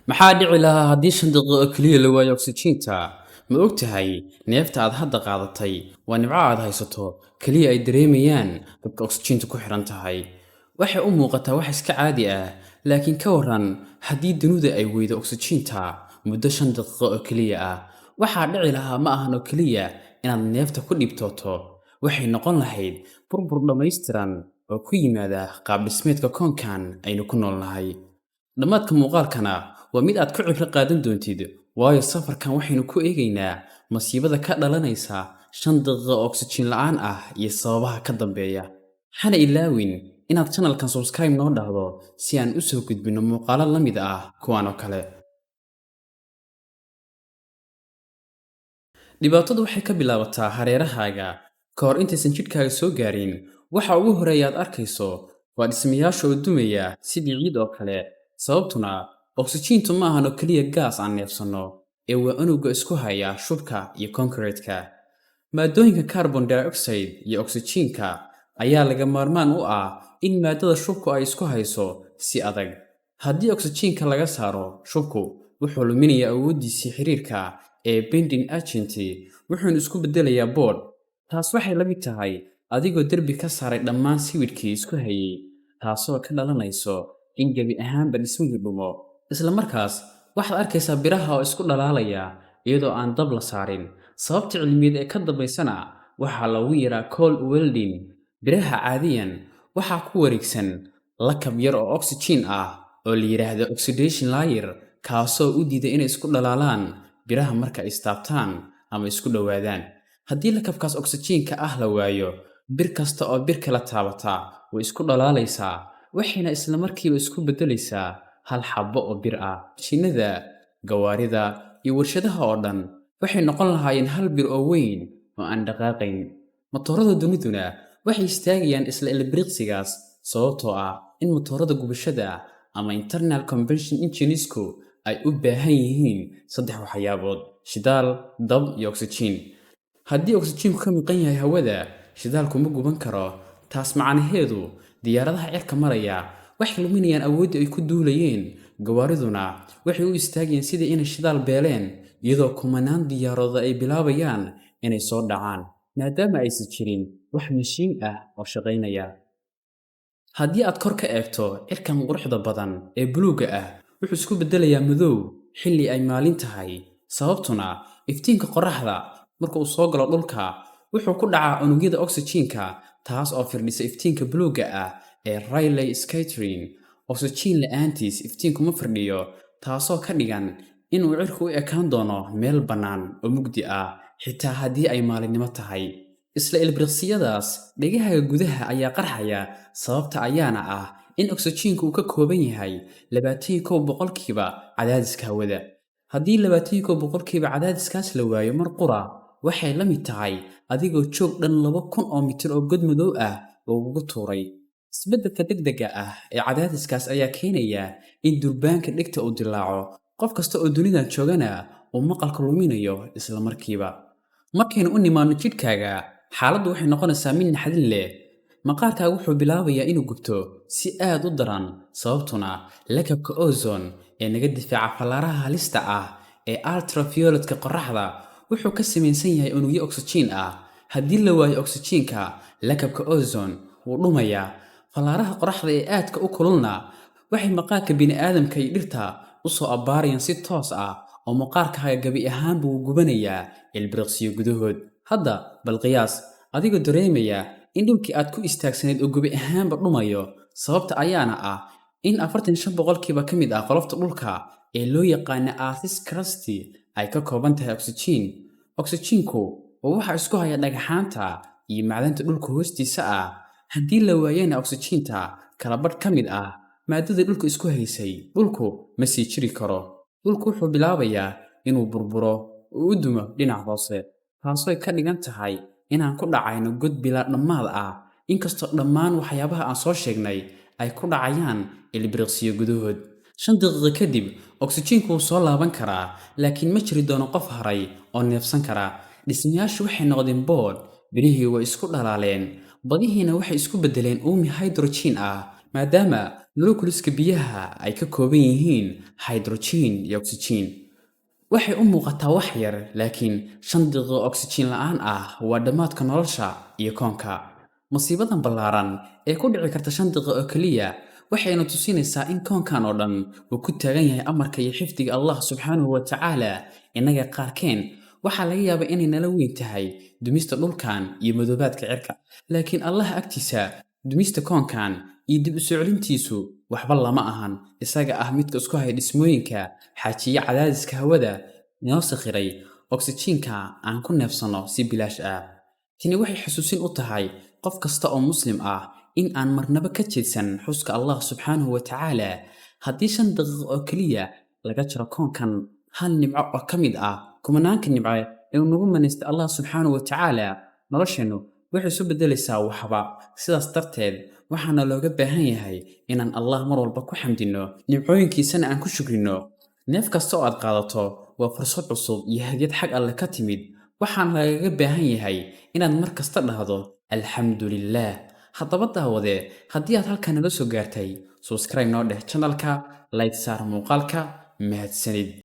maxaa dhici lahaa haddii 5 daqiiqo oo keliya la waayo oksijiinta? Ma ogtahay neefta aad hadda qaadatay waa nimco aad haysato keliya ay dareemayaan dadka oksijiinta ku xiran tahay. Waxay u muuqataa wax iska caadi ah, laakiin ka waran haddii dunidu ay weydo oksijiinta muddo 5 daqiiqo oo keliya ah. Waxaa dhici lahaa ma ahan oo keliya inaad neefta ku dhibtooto, waxay noqon lahayd burbur dhammaystiran oo ku yimaada qaab dhismeedka koonkan aynu ku noolnahay. Dhammaadka muuqaalkana waa mid aad ku cibro qaadan doontid, waayo safarkan waxaynu ku eegaynaa masiibada ka dhalanaysa 5 daqiiqo oo oksijiin la'aan ah iyo sababaha ka dambeeya. Hana ilaawin inaad channelkan subscribe noo dhahdo si aan u soo gudbino muuqaalo la mid ah kuwan oo kale. Dhibaatadu waxay ka bilaabataa hareerahaaga ka hor intaysan jidhkaaga soo gaarin. Waxa ugu horreeya aad arkayso waa dhismayaasha oo dumaya sidii ciid oo kale. Sababtuna oksijiintu ma ahan oo keliya gaas aan neefsanno, ee waa unugga isku haya shubka iyo concrete-ka. Maaddooyinka carbon dioxide iyo oksijiinka ayaa laga maarmaan u ah in maaddada shubku ay isku hayso si adag. Haddii oksijiinka laga saaro, shubku wuxuu luminayaa awooddiisii xiriirka ee bending agent, wuxuuna isku beddelayaa boodh. Taas waxay la mid tahay adigoo derbi ka saaray dhammaan sawirkii isku hayay, taasoo ka dhalanayso in gebi ahaanba dhismihii dhumo. Isla markaas waxaad arkaysaa biraha oo isku dhalaalaya iyadoo aan dab la saarin. Sababta cilmiyeed ee ka dambaysana waxaa lagu yeeraa cold welding. Biraha caadiyan waxaa ku wareegsan lakab yar oo oksijiin ah oo la yiraahdo oxidation layer, kaasoo u diida inay isku dhalaalaan biraha marka ay istaabtaan ama isku dhowaadaan. Haddii lakabkaas oksijiinka ah la waayo, bir kasta oo bir kala taabata way isku dhalaalaysaa, waxayna isla markiiba isku beddelaysaa hal xabbo oo bir ah. Mashiinada, gawaarida iyo warshadaha oo dhan waxay noqon lahaayeen hal bir oo weyn oo aan dhaqaaqayn. Matoorada duniduna waxay istaagayaan isla ilbiriqsigaas, sababtoo ah in matoorada gubashada ama internal combustion enginesku ay u baahan yihiin 3 waxyaabood: shidaal, dab iyo oksijiin. Haddii oksijiinku ka maqan yahay hawada, shidaalku ma guban karo. Taas macnaheedu diyaaradaha cirka maraya waxay luminayaan awooddii ay ku duulayeen. Gawaariduna waxay u istaagayaan sidii inay shidaal beeleen, iyadoo kumanaan diyaarado ay bilaabayaan inay soo dhacaan, maadaama aysan jirin wax mashiin ah oo shaqaynaya. Haddii aad kor ka eegto cirkan quruxda badan ee buluugga ah, wuxuu isku beddelayaa madow xilli ay maalin tahay. Sababtuna iftiinka qorraxda marka uu soo galo dhulka wuxuu ku dhacaa unugyada oksijiinka, taas oo firdhisa iftiinka buluugga ah ee Rayleigh scattering. Oksijiin la'aantiis iftiinku ma firdhiyo, taasoo ka dhigan inuu cirku u ekaan doono meel bannaan oo mugdi ah, xitaa haddii ay maalinimo tahay. Isla ilbiriqsiyadaas, dhegahaaga gudaha ayaa qarxaya. Sababta ayaana ah in oksijiinku uu ka kooban yahay 21% cadaadiska hawada. Haddii 21% cadaadiskaas la waayo mar qura, waxay la mid tahay adigoo joog dhan 2,000 oo mitir oo god madow ah lagugu tuuray. Isbeddelka degdega ah ee cadaadiskaas ayaa keenaya in durbaanka dhegta uu dilaaco. Qof kasta oo dunidan joogana uu maqalka luminayo isla markiiba. Markaynu u nimaano jidhkaaga, xaaladdu waxay noqonaysaa mid naxdin leh. Maqaarkaaga wuxuu bilaabayaa inuu gubto si aad u daran, sababtuna lakabka ozone ee naga difaaca fallaaraha halista ah ee ultravioletka qorraxda wuxuu ka samaysan yahay unugyo oksijiin ah. Haddii la waayo oksijiinka, lakabka ozone wuu dhumayaa. Fallaaraha qorraxda ee aadka u kululna waxay maqaarka bini'aadamka iyo dhirta u soo abbaarayaan si toos ah, oo maqaarkaaga gabi ahaanba wuu gubanayaa ilbiriqsiyo gudahood. Hadda bal qiyaas, adigoo dareemaya in dhulkii aad ku istaagsanayd oo gabi ahaanba dhumayo. Sababta ayaana ah in 45% ka mid ah qolofta dhulka ee loo yaqaana Earth's crust ay ka kooban tahay oksijiin. Oksijiinku waa waxa isku haya dhagaxaanta iyo macdanta dhulka hoostiisa ah. Haddii la waayana oksijiinta, kala badh ka mid ah maaddada dhulka isku haysay, dhulku ma sii jiri karo. Dhulku wuxuu bilaabayaa inuu burburo oo u dumo dhinac hoose, taasoo ka dhigan tahay inaan ku dhacayno god bilaa dhammaad ah. Inkastoo dhammaan waxyaabaha aan soo sheegnay ay ku dhacayaan ilbiriqsiyo gudahood. 5 daqiiqo kadib, oksijiinku wuu soo laaban karaa, laakiin ma jiri doono qof haray oo neefsan kara. Dhismayaashu waxay noqdeen boodh, birihii way isku dhalaaleen, badihiina waxay isku beddeleen uumi hydrogen ah. maadaama moleculeska biyaha ay ka kooban yihiin hydrogen iyo oxygen. Waxay u muuqataa wax yar, laakiin 5 daqiiqo oxygen la'aan ah waa dhammaadka nolosha iyo koonka. Masiibadan ballaaran ee ku dhici karta 5 daqiiqo oo keliya waxayna tusinaysaa in koonkan oo dhan uu ku taagan yahay amarka iyo xifdiga Allah subxaanahu wa tacaala. Innaga qaarkeen waxaa laga yaabaa inay nala weyn tahay dumista dhulkan iyo madoobaadka cirka, laakiin Allah agtiisa dumista koonkan iyo dib u soo celintiisu waxba lama ahan. Isaga ah midka isku haya dhismooyinka, xaajiya cadaadiska hawada, inoo sakhiray oksijiinka aan ku neefsano si bilaash ah. Tani waxay xusuusin u tahay qof kasta oo muslim ah in aan marnaba ka jeedsan xuska Allah subxaanahu wa tacaala. Haddii 5 daqiiqo oo keliya laga jaro koonkan hal nimco oo ka mid ah kumanaanka nimco ee uu nagu manaystay Allah subxaanahu wa tacaala, nolosheennu waxay isu beddelaysaa waxba. Sidaas darteed, waxaana looga baahan yahay inaan Allah mar walba ku xamdino, nimcooyinkiisana aan ku shukrino. Neef kasta oo aad qaadato waa fursad cusub iyo hadiyad xag Alle ka timid. Waxaana lagaga baahan yahay inaad mar kasta dhahdo alxamdulillaah. Haddaba daawade, haddii aad halkan nala soo gaartay, subscribe noo dheh channelka, like saar muuqaalka, mahadsanid.